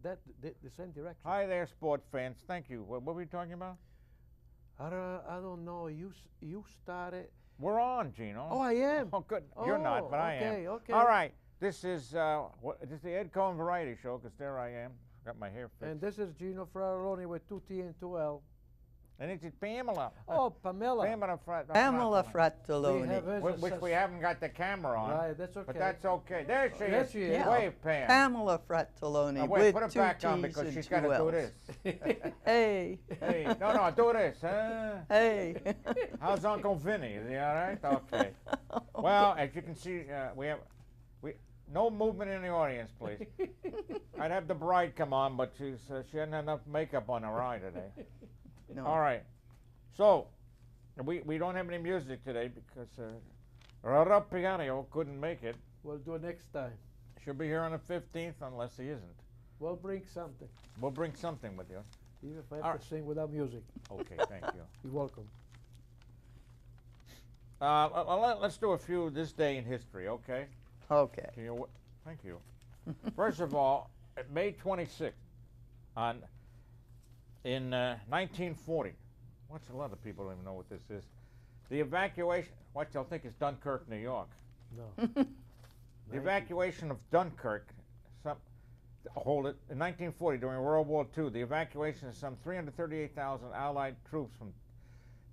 the same direction. Hi there, sports fans. Thank you. What were we talking about? I don't know. You started. We're on, Gino. Oh, I am. Oh, good. You're not, but I am. Okay, okay. All right. This is this is the Ed Cohen Variety Show, because there I am. Got my hair fixed. And this is Gino Frattalloni with 2T and 2L. And this is Pamela. Oh, Pamela. Pamela Frattalloni. Which we haven't got the camera on. Right, that's okay. But that's okay. There she There is. she is. Wave, Pam. Pamela Frattalloni Now, with wait, put it 2 back on, T's because and she's 2 got to do L's. this. Hey. Hey, no, do this. Hey. How's Uncle Vinny? Is he all right? Okay. Well, as you can see, we no movement in the audience, please. I'd have the bride come on, but she hadn't enough makeup on her eye today. No. All right. So, we don't have any music today because Rara Piano couldn't make it. We'll do it next time. She'll be here on the 15th unless he isn't. We'll bring something. We'll bring something with you. Even if I have All to right. sing without music. Okay, thank you. You're welcome. Let's do a few this day in history, okay? Okay. Can you, thank you. First of all, May 26th, in 1940, a lot of people don't even know what this is. The evacuation, what you'll think is Dunkirk, New York. No. The evacuation of Dunkirk, hold it, in 1940 during World War II, the evacuation of some 338,000 Allied troops from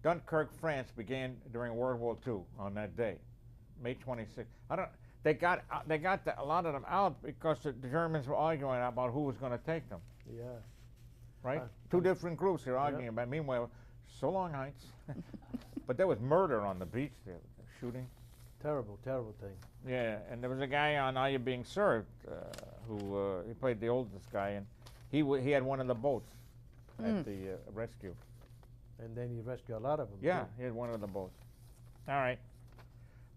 Dunkirk, France began during World War II on that day, May 26th. They got a lot of them out because the Germans were arguing about who was going to take them. Yeah. Right? Two different groups are arguing about. Meanwhile, so long Heights. But there was murder on the beach there, shooting. Terrible, terrible thing. Yeah, and there was a guy on Are You Being Served who he played the oldest guy, and he had one of the boats at the rescue. And then you rescue a lot of them. Yeah, too. he had one of the boats. All right.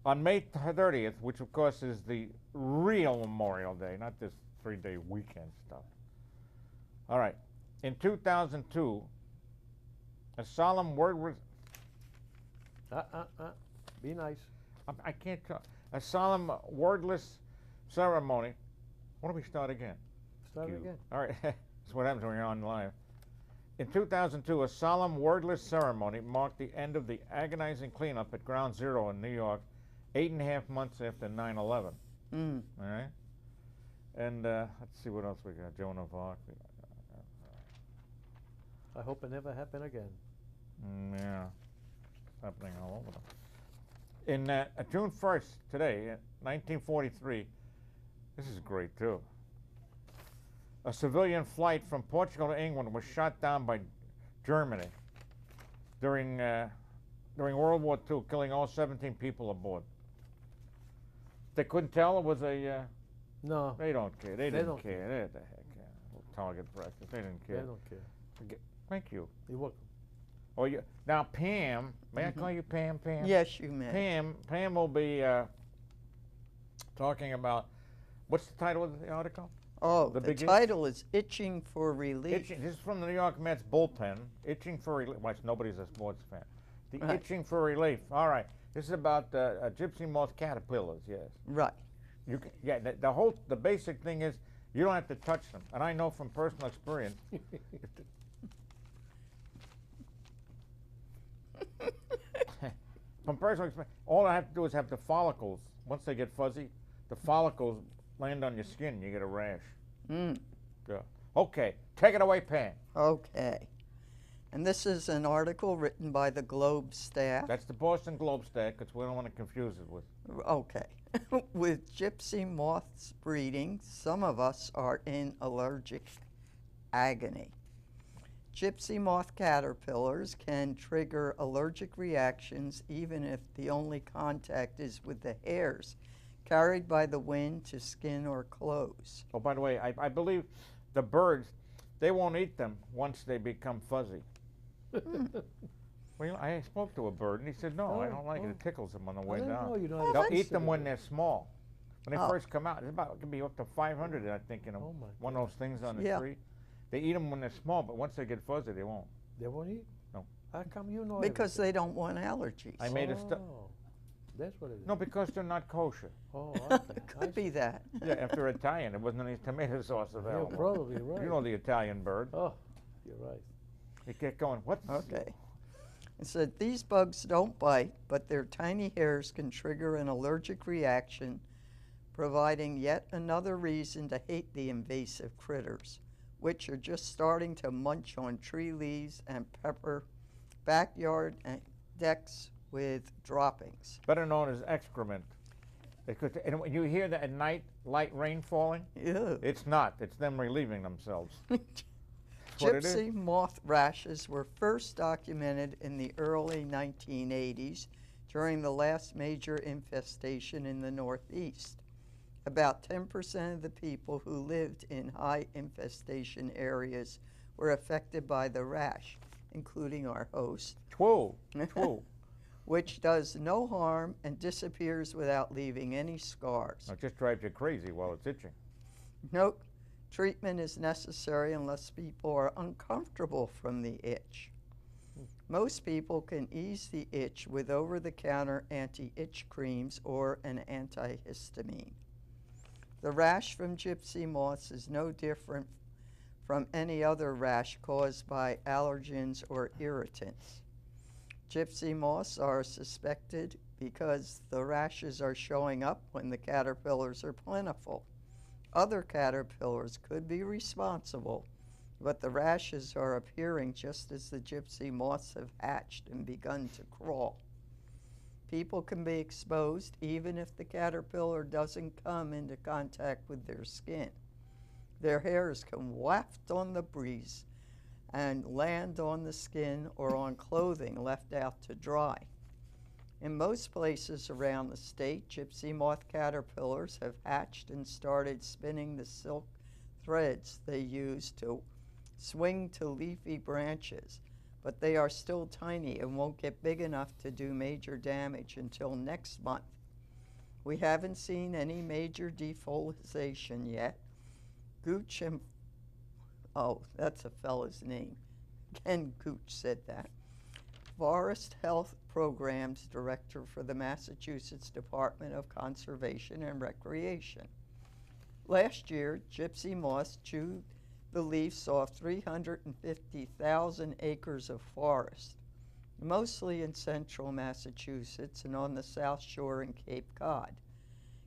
On May 30th, which of course is the real Memorial Day, not this 3-day weekend stuff. All right. In 2002, a solemn word was... Be nice. I can't talk. A solemn wordless ceremony. Why don't we start again? Start again. All right. That's what happens when you're on live. In 2002, a solemn wordless ceremony marked the end of the agonizing cleanup at Ground Zero in New York, 8.5 months after 9/11. All right? And let's see what else we got. Joan of Arc. I hope it never happen again. Yeah. It's happening all over them. In June 1st, today, 1943, this is great too. A civilian flight from Portugal to England was shot down by Germany during World War II, killing all 17 people aboard. They couldn't tell it was a... No. They don't care. They didn't don't care. They the heck target practice. They didn't care. They don't care. Thank you. You're welcome. Oh, now Pam, may I call you Pam? Pam? Yes, you may. Pam will be talking about, what's the title of the article? Oh, the title is Itching for Relief. This is from the New York Mets bullpen. Itching for Relief. Well, nobody's a sports fan. The Itching for Relief. All right. This is about gypsy moth caterpillars. Yes. Right. You can, yeah. The basic thing is you don't have to touch them, and I know from personal experience. From personal experience, all I have to do is have the follicles. Once they get fuzzy, the follicles land on your skin. You get a rash. Yeah. Okay. Take it away, Pam. Okay. And this is an article written by the Globe staff. That's the Boston Globe staff, because we don't want to confuse it with. Okay. With gypsy moths breeding, some of us are in allergic agony. Gypsy moth caterpillars can trigger allergic reactions even if the only contact is with the hairs carried by the wind to skin or clothes. Oh, by the way, I believe the birds, they won't eat them once they become fuzzy. Well, I spoke to a bird, and he said, no, I don't like it. It tickles them on the way down. They'll eat them when they're small. When they first come out, it can be up to 500, I think, in one of those things on the tree. They eat them when they're small, but once they get fuzzy, they won't. They won't eat? No. How come you know Because they don't want allergies. I made a That's what it is. No, because they're not kosher. Oh, okay. It could be that. Yeah, if they're Italian, there wasn't any tomato sauce You're available. probably right. You know the Italian bird. Oh, you're right. They get going, what? Okay. It said these bugs don't bite, but their tiny hairs can trigger an allergic reaction, providing yet another reason to hate the invasive critters, which are just starting to munch on tree leaves and pepper backyard and decks with droppings. Better known as excrement. And when you hear that at night, light rain falling, Ew. it's not. It's them relieving themselves. what it is. Gypsy moth rashes were first documented in the early 1980s during the last major infestation in the Northeast. About 10% of the people who lived in high infestation areas were affected by the rash, including our host, Twoo. which does no harm and disappears without leaving any scars. It just drives you crazy while it's itching. Note, treatment is necessary unless people are uncomfortable from the itch. Most people can ease the itch with over-the-counter anti-itch creams or an antihistamine. The rash from gypsy moths is no different from any other rash caused by allergens or irritants. Gypsy moths are suspected because the rashes are showing up when the caterpillars are plentiful. Other caterpillars could be responsible, but the rashes are appearing just as the gypsy moths have hatched and begun to crawl. People can be exposed even if the caterpillar doesn't come into contact with their skin. Their hairs can waft on the breeze and land on the skin or on clothing left out to dry. In most places around the state, gypsy moth caterpillars have hatched and started spinning the silk threads they use to swing to leafy branches, but they are still tiny and won't get big enough to do major damage until next month. We haven't seen any major defoliation yet. Gooch and, oh, that's a fella's name. Ken Gooch said that. Forest Health Programs Director for the Massachusetts Department of Conservation and Recreation. Last year, gypsy moths chewed the leaves off 350,000 acres of forest, mostly in central Massachusetts and on the South Shore and Cape Cod.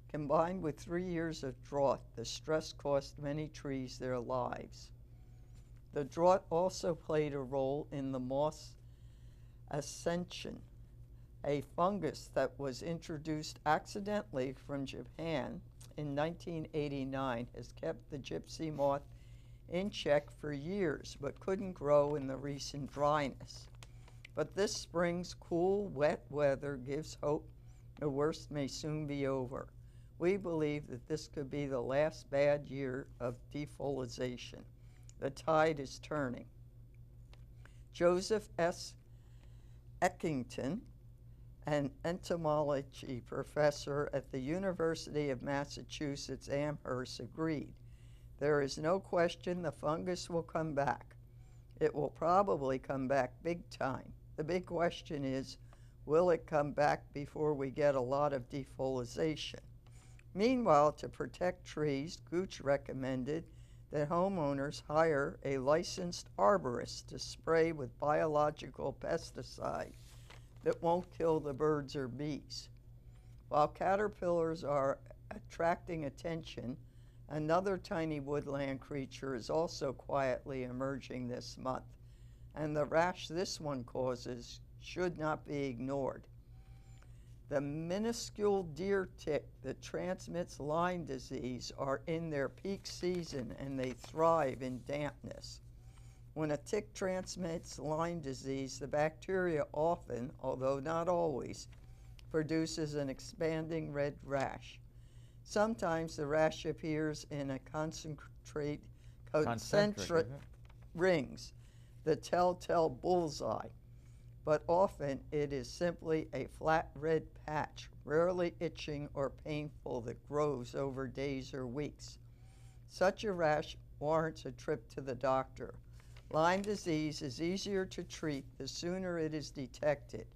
Combined with 3 years of drought, the stress cost many trees their lives. The drought also played a role in the moth's ascension. A fungus that was introduced accidentally from Japan in 1989 has kept the gypsy moth in check for years, but couldn't grow in the recent dryness. But this spring's cool, wet weather gives hope the worst may soon be over. We believe that this could be the last bad year of defoliation. The tide is turning. Joseph S. Eckington, an entomology professor at the University of Massachusetts Amherst, agreed. There is no question the fungus will come back. It will probably come back big time. The big question is, will it come back before we get a lot of defoliation? Meanwhile, to protect trees, Gooch recommended that homeowners hire a licensed arborist to spray with biological pesticide that won't kill the birds or bees. While caterpillars are attracting attention, another tiny woodland creature is also quietly emerging this month, and the rash this one causes should not be ignored. The minuscule deer tick that transmits Lyme disease are in their peak season and they thrive in dampness. When a tick transmits Lyme disease, the bacteria often, although not always, produces an expanding red rash. Sometimes the rash appears in a concentric rings, the telltale bullseye, but often it is simply a flat red patch, rarely itching or painful, that grows over days or weeks. Such a rash warrants a trip to the doctor. Lyme disease is easier to treat the sooner it is detected.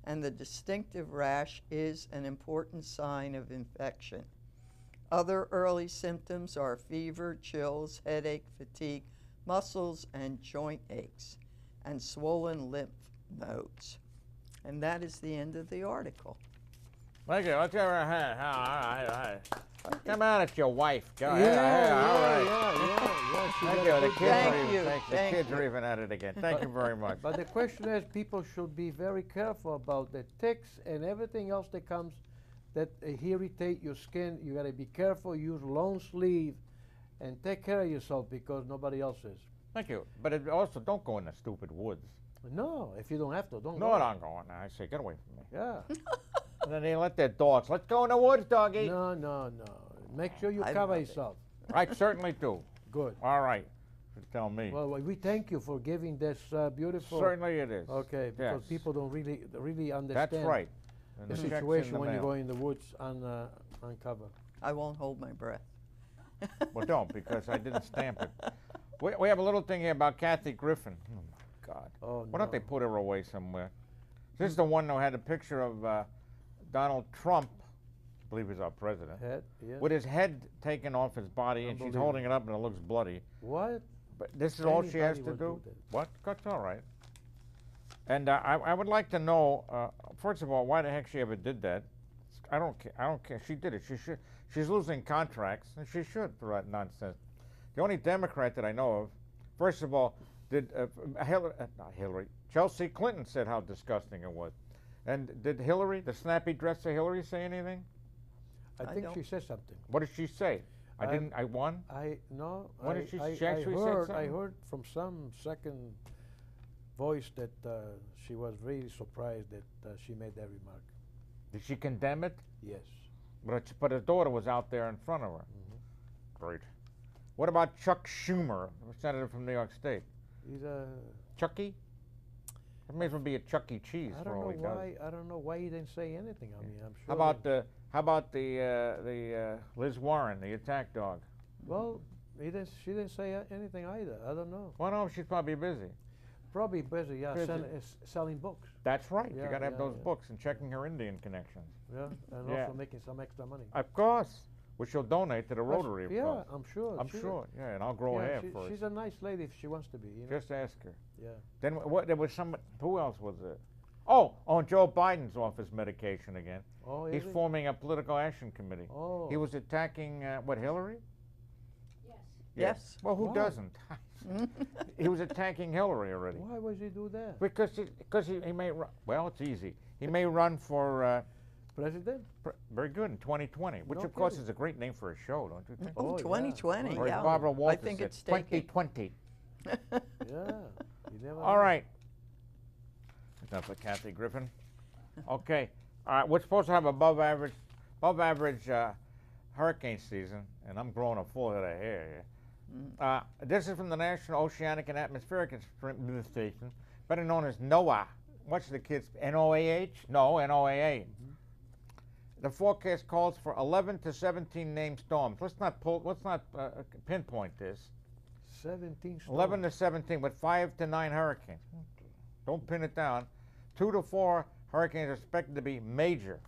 and the distinctive rash is an important sign of infection. Other early symptoms are fever, chills, headache, fatigue, muscles and joint aches, and swollen lymph nodes. And that is the end of the article. Thank you. Let's give her a hand. All right. Come on, it's your wife. Go ahead. Yeah, All right. yeah. She Thank got you. a The good kids, job. are even, Thank the kids you. are even at it again. Thank you very much. But the question is, people should be very careful about the ticks and everything else that comes that irritate your skin. You got to be careful. Use long sleeve, and take care of yourself because nobody else is. Thank you. But it also, don't go in the stupid woods. No, if you don't have to, don't No, go. I'm going. I say, get away from me. Yeah. And then they let their dogs. Let's go in the woods, doggy. No. Make sure you I cover love it. yourself. I certainly do. Good. All right. Tell me. Well, we thank you for giving this beautiful. Certainly it is. Okay, because Yes. people don't really understand. That's right. And The check's in situation the when you mail. go in the woods uncover. I won't hold my breath. Well, don't, because I didn't stamp it. We have a little thing here about Kathy Griffin. Oh, my God. Oh, Why don't they no. put her away somewhere? This is the one who had a picture of Donald Trump, I believe he's our president, Head, yeah. with his head taken off his body, and she's Unbelievable. holding it up, and it looks bloody. What? But this is all she has Anybody to would do? that. What? That's all right. And I would like to know, first of all, why the heck she ever did that. I don't care. She did it. She should. She's losing contracts, and she should for that nonsense. The only Democrat that I know of, first of all, did not Hillary, Chelsea Clinton said how disgusting it was. And did Hillary, the snappy dresser Hillary, say anything? I I think don't- she said something. What did she say? I won? No. What did she- I, she actually I said heard, I something? heard from some second voice that she was really surprised that she made that remark. Did she condemn it? Yes. But her daughter was out there in front of her. Great. What about Chuck Schumer, a senator from New York State? He's a. Chucky? It may as well be a Chuck E. Cheese I for don't all know he does. why. I don't know why he didn't say anything. I mean, I'm sure. How about the Liz Warren, the attack dog? Well, she didn't say anything either. I don't know. Well, no, she's probably busy. Probably busy. Yeah, Busy. Selling books. That's right. You Yeah, got to have yeah, those yeah. books and checking her Indian connections. Yeah, and Yeah. also making some extra money. Of course, which she'll donate to the That's- Rotary. Of Yeah, course. I'm sure. I'm sure. Yeah, and I'll grow Yeah, hair she- for she's it. a nice lady if she wants to be. You know? Just ask her. Yeah. Then what? There was some. Who else was there? Oh, Joe Biden's off his medication again. Oh, He's is it? forming a political action committee. Oh. He was attacking Hillary? Yes. Yes. Well, who Why? doesn't? He was attacking Hillary already. Why would he do that? Because he may run. Well, it's easy. He may run for President? very good in 2020, which No of course kidding. is a great name for a show, don't you think? Oh, Oh, yeah. 2020, Or as yeah. Barbara I Walters think said, it's taking. 2020. Yeah. You never All know. right. Enough of Kathy Griffin. Okay. All right. We're supposed to have above average hurricane season, and I'm growing a full head of hair here. This is from the National Oceanic and Atmospheric Administration, better known as NOAA. What's the kids? NOAH? No, NOAA. The forecast calls for 11 to 17 named storms. Let's not pinpoint this. 17 storms. 11 to 17 with 5 to 9 hurricanes. Don't pin it down. 2 to 4 hurricanes are expected to be major.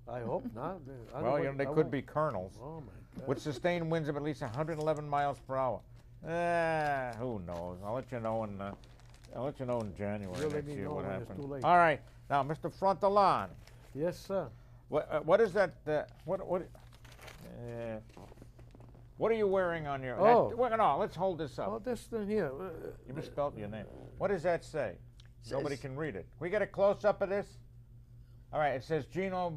I hope not. Well, you know, they could be colonels. Oh, my God. With sustained winds of at least 111 miles per hour. Who knows? I'll let you know in January You'll let next me year know what when it's happened. too late. All right, now, Mr. Frontalon, Yes, sir. what is that? What are you wearing on your? Oh. No, let's hold this up. Oh, this thing here. You misspelled your name. What does that say? Nobody Says- can read it. We get a close up of this. All right, it says Gino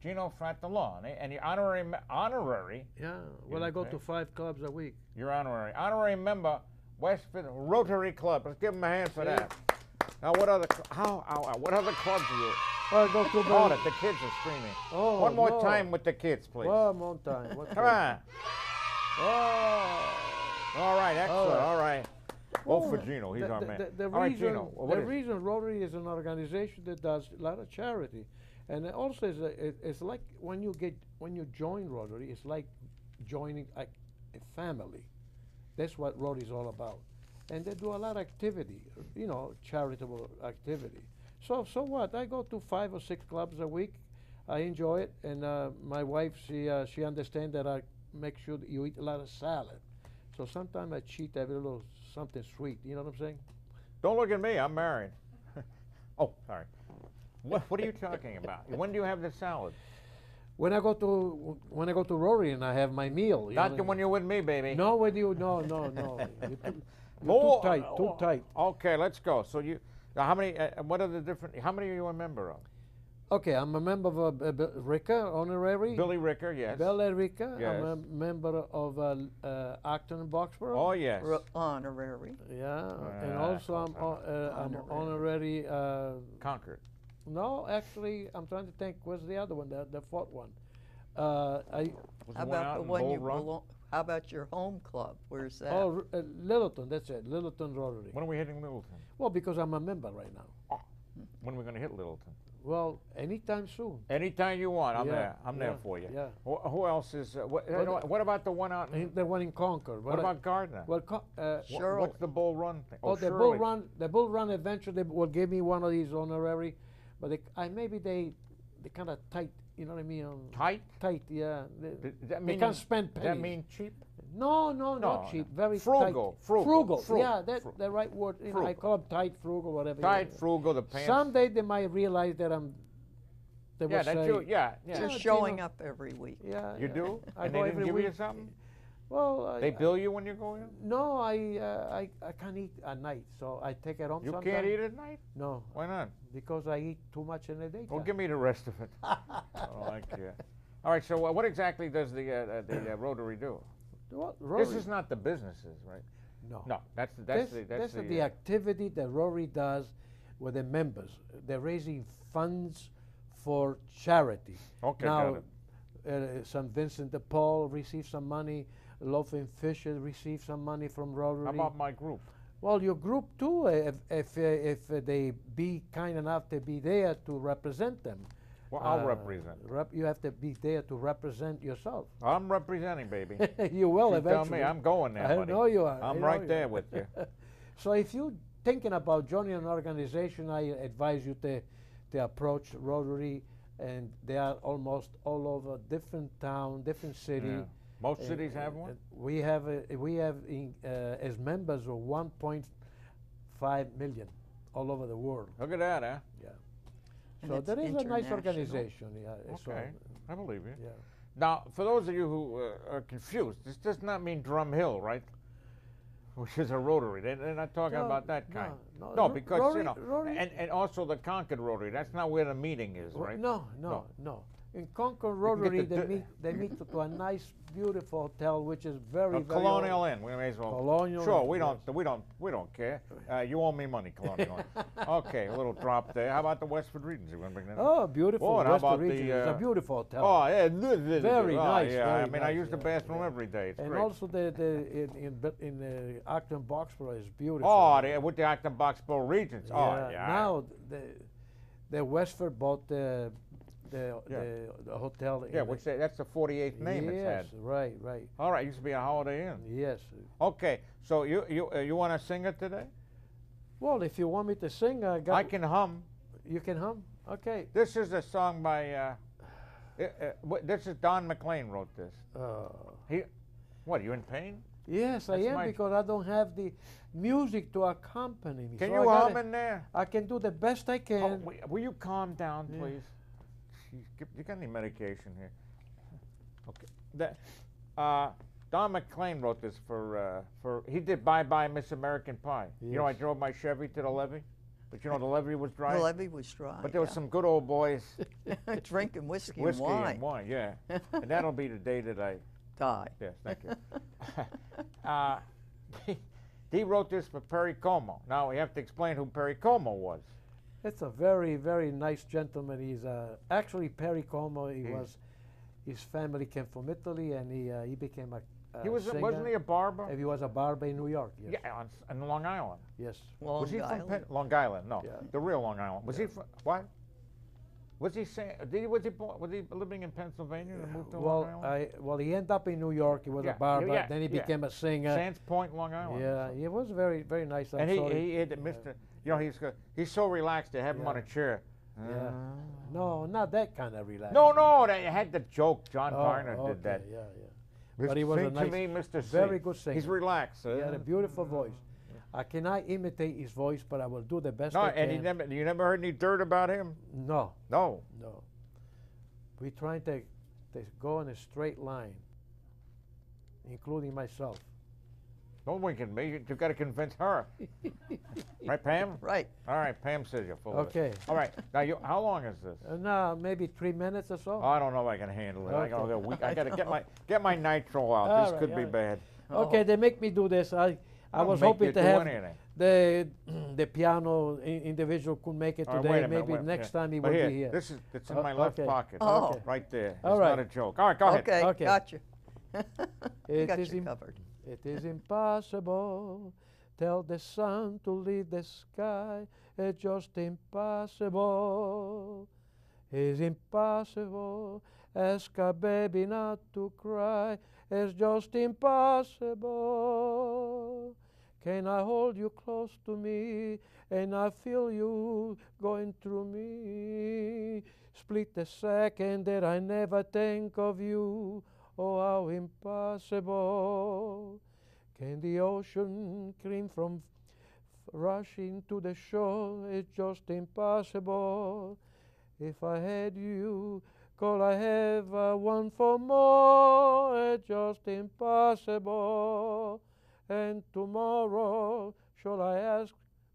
Fratellone, and you're honorary. Yeah. Well, I go Okay. to 5 clubs a week. You're honorary member, Westford Rotary Club. Let's give them a hand for Yeah. that. Now, what other clubs are you? I go to Hold it, the kids are screaming. Oh, One more no. time with the kids, please. One more time. Come on. Oh. All right, excellent. right. All right. Vote for Well, Gino. He's our man. The All right, reason, Gino. What the is it? reason Rotary is an organization that does a lot of charity, and it also it's like when you join Rotary, it's like joining a family. That's what Rotary is all about, and they do a lot of activity, charitable activity. So what? I go to 5 or 6 clubs a week. I enjoy it, and my wife, she understands that I make sure that you eat a lot of salad. So sometimes I cheat, have a little something sweet. You know what I'm saying? Don't look at me. I'm married. Oh, sorry. What are you talking about? When do you have the salad? When I go to Rory and I have my meal. You Not know, when you're with me, baby. No, with you, no. You're More- too tight, too tight. Okay, let's go. So you, how many? What are the different? How many are you a member of? Okay, I'm a member of Ricker, honorary. Billy Ricker, yes. Bella Rica. Yes. I'm a member of Acton and Boxborough. Oh yes. Honorary. Yeah, and Ah, also I'm honorary. Concord. No, actually, I'm trying to think. What's the other one? The fourth one. I Was How the one about out the in one Bull you Run? belong? How about your home club? Where's that? Littleton. That's it. Littleton Rotary. When are we hitting Littleton? Well, because I'm a member right now. When are we going to hit Littleton? Well, anytime soon. Anytime you want, I'm Yeah, there. I'm there yeah, for you. yeah. Who else is? What about the one out? In, The one in Concord. what about Gardner? Well, Shirley. What's the Bull Run thing? the Shirley. Bull Run. The Bull Run eventually will give me one of these honorary, but maybe they kind of tight. You know what I mean? Tight? Tight. Yeah. Does that They mean? can't spend Does pennies. that mean cheap? No, No, not cheap. Very frugal, tight. frugal. Yeah, that's the right word. You know, I Frugal. call them tight, frugal, whatever. Tight, frugal, the pants. Someday they might realize that I'm. They Yeah, will that's say, you. Yeah, yeah. Just Yeah, showing Gino. up every week. Yeah. You yeah. do? I And go they didn't every give you week. something? Well, They bill you when you go in? No, I can't eat at night, so I take it home. You sometime. can't eat at night? No, Why not? because I eat too much in the daytime. Well, give me the rest of it. I don't like it. All right. So, what exactly does the Rotary do? What, This Rory? is not the businesses, right? No. No, that's This the is the activity that Rory does with the members. They're raising funds for charity. Okay, Now, got St. Vincent de Paul received some money. Loaf and Fish received some money from Rotary. How about my group? Well, your group too, if they be kind enough to be there to represent them. Well, I'll represent. You have to be there to represent yourself. I'm representing, baby. You will You eventually. tell me, I'm going there, I buddy. know you are. I I'm know right you there are. with you. So if you're thinking about joining an organization, I advise you to approach Rotary, and they are almost all over different town, different city. Yeah. Most cities have one? We have as members of 1.5 million all over the world. Look at that, huh? Yeah. And So it's that is a nice international. organization. Yeah. so, Okay, I believe you. yeah. Now, for those of you who are confused, this does not mean Drum Hill, right? Which is a Rotary. They're not talking No, about that kind. no, No, Ro- because, Rotary- you know, Rotary- and also the Concord Rotary, that's not where the meeting is, right? No. In Concord Rotary, they meet to a nice, beautiful hotel, which is very, A very Colonial old. Inn, we may as well. Colonial Sure, Inn, we yes. don't care. You owe me money, Colonial Inn. Okay, a little drop there. How about the Westford Regents? You want to bring that up? Oh, beautiful. Oh, and how Western about region. It's a the, beautiful hotel. Oh, yeah. Very nice, Yeah, very I mean, I nice, use the yeah, bathroom yeah. every day. It's And great. also in Acton Boxborough is beautiful. Oh, with the Acton Boxborough Regents. yeah. Oh, yeah. Now the Westford bought the Yeah. hotel. Yeah, that's the 48th name it's had. Yes, right. All right, it used to be a Holiday Inn. Yes. Okay, so you want to sing it today? Well, if you want me to sing, I can hum. You can hum. Okay. This is a song by. This is Don McLean wrote this. What? Are you in pain? Yes, I That's am my- because I don't have the music to accompany me. Can so you I gotta- hum in there? I can do the best I Oh, can. will you calm down, Yeah. please? Jeez, you got any medication here? Okay. Don McLean wrote this for he did Bye Bye Miss American Pie. You know, I Yes. drove my Chevy to the levee, but you know the levee was dry. The levee was dry. But there was yeah. some good old boys, Drinking whiskey, whiskey and wine. yeah. And that'll be the day that I. Die. Yes, thank you. He wrote this for Perry Como. Now we have to explain who Perry Como was. It's a very, very nice gentleman. He's actually Perry Como. His family came from Italy, and he became a He wasn't singer. he a barber? And he was a barber in New York. Yes. Yeah, on Long Island. Yes. Long Was he Island. from Long Island? No, Yeah. the real Long Island. Was he from what? Was he saying? Was he living in Pennsylvania and moved to Well, Long Island? he ended up in New York. He was Yeah, a barber. yeah, Then he yeah. became a singer. Sands Point, Long Island. Yeah, he was very, very nice. And he had Mr. You know, he's so relaxed. They have him on a chair. Yeah. No, not that kind of relaxed. No, they had the joke. John Garner okay, did that. Yeah. But he was a Sing nice, to me, Mr. very C. good singer. He's relaxed. He had a beautiful voice. I cannot imitate his voice, but I will do the best No, I and can. you never heard any dirt about him? No. No. We're trying to go in a straight line, including myself. Don't wink at me. You've got to convince her. Right, Pam? Right. All right, Pam says you're full of it. Okay. All right. Now, how long is this? No, maybe 3 minutes or so. Oh, I don't know if I can handle it. Okay. I got to get my nitro out. All This right, could all be right. bad. Okay, they make me do this. I Don't was make hoping you to do have anything. the piano individual could make it All right, today. wait a minute, Maybe wait, next yeah. time he But will be here. It's in my left okay. pocket. Oh. Okay. Right there. All It's right. not a joke. All right, go ahead. Okay, Okay. gotcha. It Got is you im- covered. It is impossible. Tell the sun to leave the sky. It's just impossible. It's impossible. Ask a baby not to cry. It's just impossible. Can I hold you close to me and I feel you going through me? Split the second that I never think of you. Oh, how impossible. Can the ocean cream from rushing to the shore? It's just impossible. If I had you, could I have one for more? It's just impossible. And tomorrow, shall I ask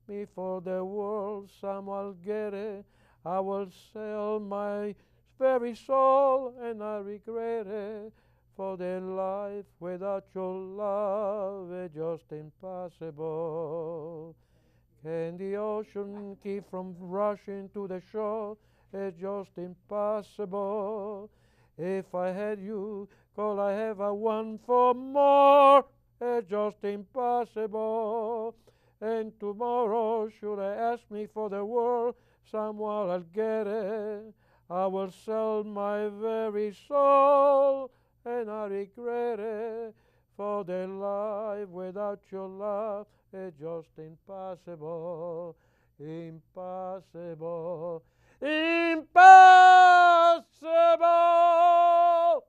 me for the world? Some will get it. I will sell my very soul, and I regret it. For the life without your love is just impossible. Can the ocean keep from rushing to the shore? It's just impossible. If I had you, could I have a one for more? It's just impossible. And tomorrow, should I ask me for the world, someone I'll get it. I will sell my very soul, and I regret it. For the life without your love is just impossible. Impossible. Impossible!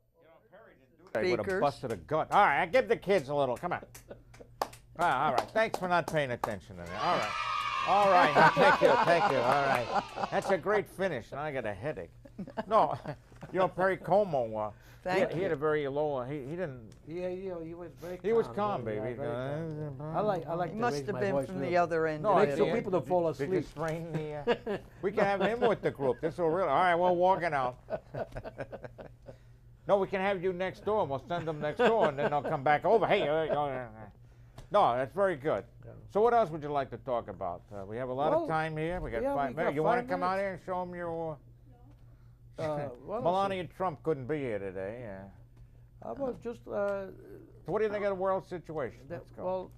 I would have Speakers. busted a gut. All right, I give the kids a little. Come on. All right. Thanks for not paying attention to me. All right. All right. Now, thank you. All right. That's a great finish. Now I got a headache. No, Perry Como. Thank He you. had a very low. He didn't. Yeah, he was very calm. He was calm, very- baby. very calm. I like He to must raise have my been voice from a the little. other end. No, of Makes it. some people to fall Did you asleep. strain the? We can have him with the group. This will really. All right, we're walking out. No, we can have you next door, and we'll send them next door, and then they'll come back over. Hey, no, that's very good. Yeah. So what else would you like to talk about? We have a lot Well, of time here. We got yeah, 5 we minutes. got You want 5 to come out minutes. here and show them your? Well, Melania Trump couldn't be here today. I was just. So what do you think of the world situation? Let's go.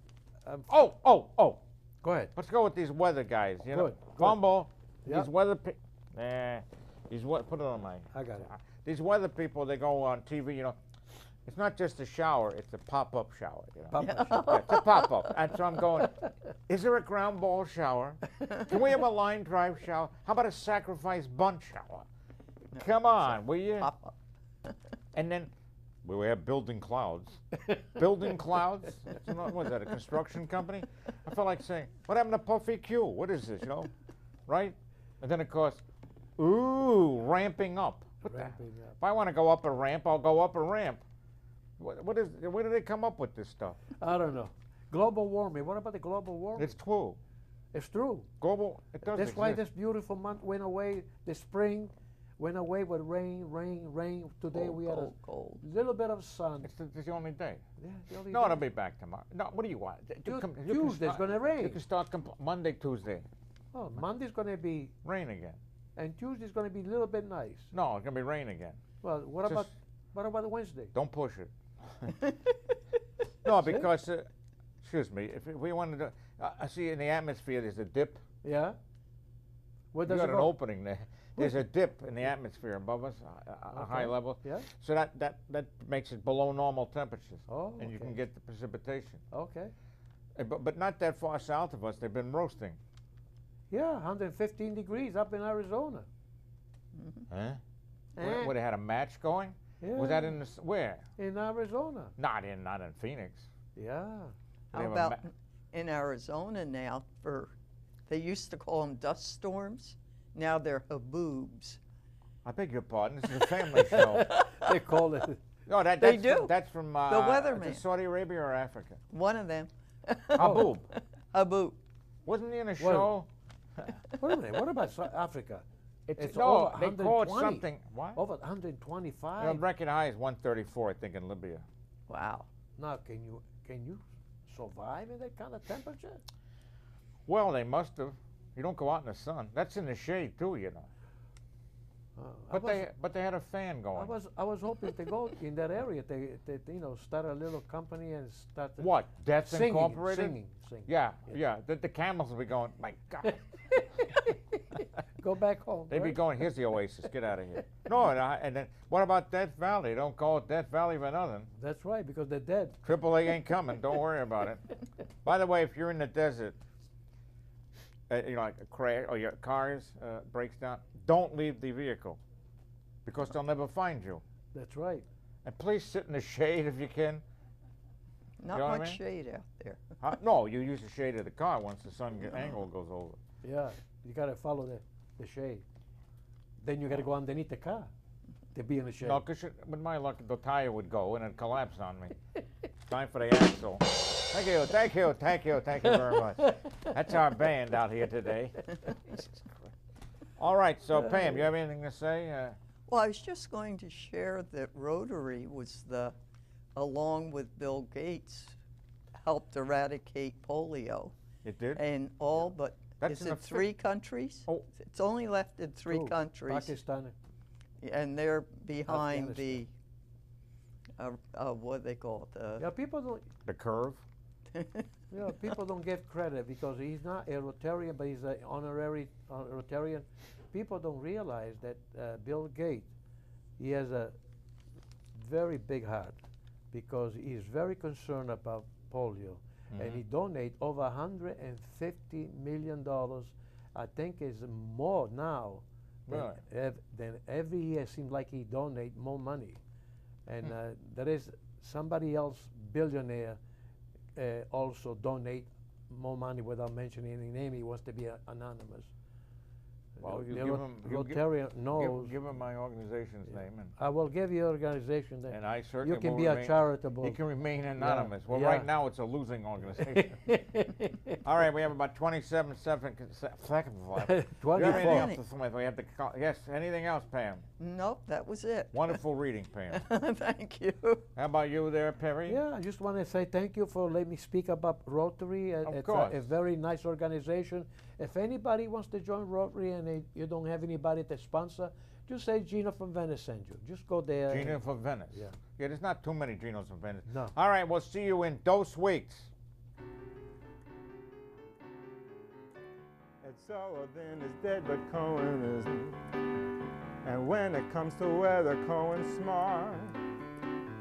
Well, Oh! go ahead. Let's go with these weather guys. You know, Good, good. Fumble. Yep. These weather. Put it on my. I got it. These weather people, they go on TV. You know, it's not just a shower; it's a pop-up shower. You know? Pop-up Yeah, it's a pop-up. And so I'm going. Is there a ground ball shower? Can we have a line drive shower? How about a sacrifice bunt shower? Come on, will you? Pop-up. And then we have building clouds. Building clouds? What is that, a construction company? I felt like saying, what happened to Puffy Q? What is this, Right? And then, of course, ramping up. What Ramping the? up. If I want to go up a ramp, I'll go up a ramp. Where did they come up with this stuff? I don't know. Global warming. What about the global warming? It's true. It's true. Global, it does That's exist. why this beautiful month went away. The spring went away with rain. Today Cold, we had cold, a cold. little bit of sun. It's the only day. Yeah, the only No, day. it'll be back tomorrow. No, what do you want? Tuesday's gonna rain. You can start Monday, Tuesday. Oh, Monday's gonna be, Rain again. and Tuesday's gonna be a little bit nice. No, it's going to be rain again. Well, what Just- about Wednesday? Don't push it. No, because, excuse me, if we wanted to, see in the atmosphere there's a dip. Yeah. Where You does got it an go? opening there. There's a dip in the atmosphere above us, a high Okay. level. Yeah. So that makes it below normal temperatures. Oh, And you okay. can get the precipitation. Okay. But not that far south of us, they've been roasting. Yeah, 115 degrees up in Arizona. Huh? Eh, Where they had a match going? yeah, Was that in the, where? in Arizona? Not in Phoenix. Yeah. They How have a about ma- in Arizona now? They used to call them dust storms. Now they're haboobs. I beg your pardon. This is a family show. They call it. No, They do. That's from weatherman. is it Saudi Arabia or Africa? One of them. Haboob. Haboob. Wasn't he in a Well, show? Wait a minute. What about Africa? It's no, over they call it 120. something. What? Over The 125. record high is 134, I think, in Libya. Wow. Now, can you survive in that kind of temperature? Well, they must have. You don't go out in the sun. That's in the shade too, you know. But they had a fan going. I was hoping to go in that area. They start a little company and start to What? Death singing, Incorporated? singing. Yeah. The camels will be going, my God. Go back home. They'd be right? going, here's the oasis, get out of here. No, and then what about Death Valley? They don't call it Death Valley for nothing. That's right, because they're dead. AAA ain't coming, don't worry about it. By the way, if you're in the desert, like a crash or your cars breaks down, don't leave the vehicle because they'll never find you. That's right. And please sit in the shade if you can. Not know what I much mean? shade out there. No, you use the shade of the car once the sun angle goes over. Yeah, you gotta follow the shade. Then you gotta go underneath the car to be in the shade. No, because with my luck, the tire would go and it'd collapse on me. Time for the axle. Thank you, thank you, thank you, thank you very much. That's our band out here today. All right, so Pam, you have anything to say? Well, I was just going to share that Rotary was along with Bill Gates, helped eradicate polio It did? in all but, That's is in it the 3 countries? Oh. It's only left in 3 Oh, countries. Pakistan. And they're behind the, Afghanistan. what do they call it? Yeah, people The curve? don't give credit because he's not a Rotarian, but he's an honorary Rotarian. People don't realize that Bill Gates, he has a very big heart because he's very concerned about polio. And he donates over $150 million. I think it's more now than every year. Seems like he donates more money. And there is somebody else, billionaire, also donate more money without mentioning any name. He wants to be anonymous. Well, you The give him, Rotarian knows. give him my organization's name, I will give you organization that and I certainly you can will be a remain, charitable. he can remain anonymous. Well, yeah. right now it's a losing organization. All right, we have about 27 seconds left. Do you have anything 24. else to Smith? We have to call, yes, anything else, Pam? Nope, that was it. Wonderful reading, Pam. Thank you. How about you there, Perry? Yeah, I just want to say thank you for letting me speak about Rotary. Of It's course. a very nice organization. If anybody wants to join Rotary and you don't have anybody to sponsor, just say Gino from Venice sent you. Just go there. Gino from Venice. Yeah. Yeah, there's not too many Ginos from Venice. No. All right, we'll see you in 2 weeks. Ed Sullivan is dead, but Cohen isn't. And when it comes to weather, Cohen's smart.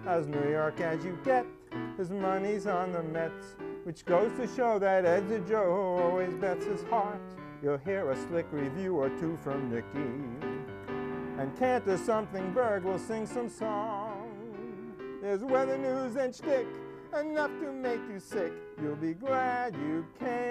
As New York as you get, his money's on the Mets, which goes to show that Ed's a Joe who always bets his heart. You'll hear a slick review or two from Nicky. And Cantor Something Berg will sing some song. There's weather news and shtick, enough to make you sick. You'll be glad you came.